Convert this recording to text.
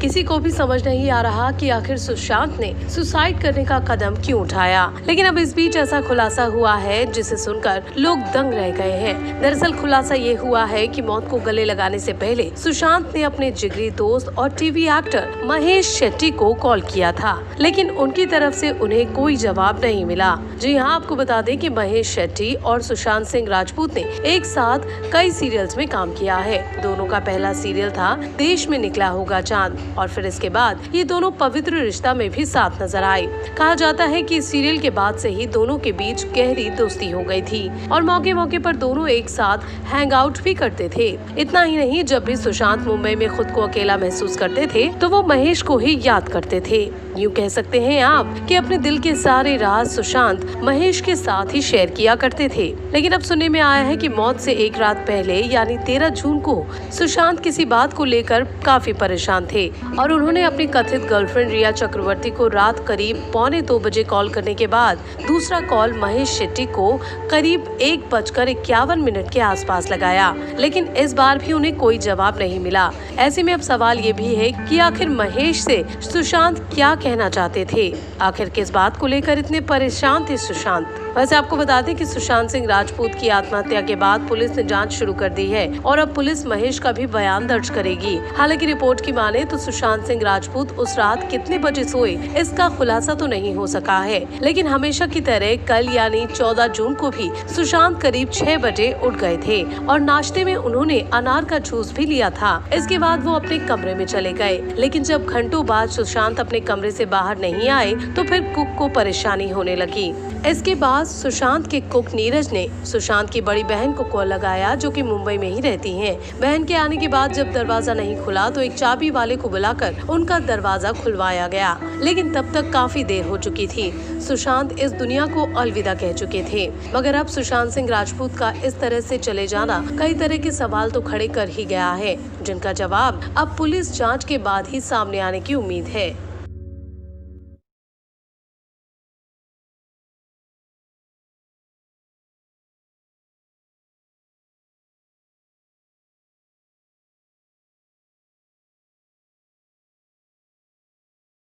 किसी को भी समझ नहीं आ रहा कि आखिर सुशांत ने सुसाइड करने का कदम क्यों उठाया। लेकिन अब इस बीच ऐसा खुलासा हुआ है जिसे सुनकर लोग दंग रह गए हैं। दरअसल खुलासा ये हुआ है कि मौत को गले लगाने से पहले सुशांत ने अपने जिगरी दोस्त और टीवी एक्टर महेश शेट्टी को कॉल किया था, लेकिन उनकी तरफ से उन्हें कोई जवाब नहीं मिला। जी हाँ, आपको बता दें कि महेश शेट्टी और सुशांत सिंह राजपूत ने एक साथ कई सीरियल्स में काम किया है। दोनों का पहला सीरियल था देश में निकला होगा चांद, और फिर इसके बाद ये दोनों पवित्र रिश्ता में भी साथ नजर आए। कहा जाता है कि इस सीरियल के बाद से ही दोनों के बीच गहरी दोस्ती हो गई थी और मौके मौके पर दोनों एक साथ हैंग आउट भी करते थे। इतना ही नहीं, जब भी सुशांत मुंबई में खुद को अकेला महसूस करते थे तो वो महेश को ही याद करते थे। यूँ कह सकते हैं आप कि अपने दिल के सारे राज सुशांत महेश के साथ ही शेयर किया करते थे। लेकिन अब सुनने में आया है कि मौत से एक रात पहले यानी 13 जून को सुशांत किसी बात को लेकर काफी परेशान थे और उन्होंने अपनी कथित गर्लफ्रेंड रिया चक्रवर्ती को रात करीब 1:45 बजे कॉल करने के बाद दूसरा कॉल महेश शेट्टी को करीब 1:51 के आसपास लगाया, लेकिन इस बार भी उन्हें कोई जवाब नहीं मिला। ऐसे में अब सवाल ये भी है कि आखिर महेश से सुशांत क्या कहना चाहते थे, आखिर किस बात को लेकर इतने परेशान थे सुशांत। वैसे आपको बता दें कि सुशांत सिंह राजपूत की आत्महत्या के बाद पुलिस ने जांच शुरू कर दी है और अब पुलिस महेश का भी बयान दर्ज करेगी। हालांकि रिपोर्ट की माने तो सुशांत सिंह राजपूत उस रात कितने बजे सोए इसका खुलासा तो नहीं हो सका है, लेकिन हमेशा की तरह कल यानी 14 जून को भी सुशांत करीब 6 बजे उठ गए थे और नाश्ते में उन्होंने अनार का जूस भी लिया था। इसके बाद वो अपने कमरे में चले गए, लेकिन जब घंटों बाद सुशांत अपने कमरे से बाहर नहीं आए तो फिर कुक को परेशानी होने लगी। इसके बाद सुशांत के कुक नीरज ने सुशांत की बड़ी बहन को कॉल लगाया, जो कि मुंबई में ही रहती हैं। बहन के आने के बाद जब दरवाजा नहीं खुला तो एक चाबी वाले को बुलाकर उनका दरवाजा खुलवाया गया, लेकिन तब तक काफी देर हो चुकी थी। सुशांत इस दुनिया को अलविदा कह चुके थे। मगर अब सुशांत सिंह राजपूत का इस तरह से चले जाना कई तरह के सवाल तो खड़े कर ही गया है, जिनका जवाब अब पुलिस जाँच के बाद ही सामने आने की उम्मीद है।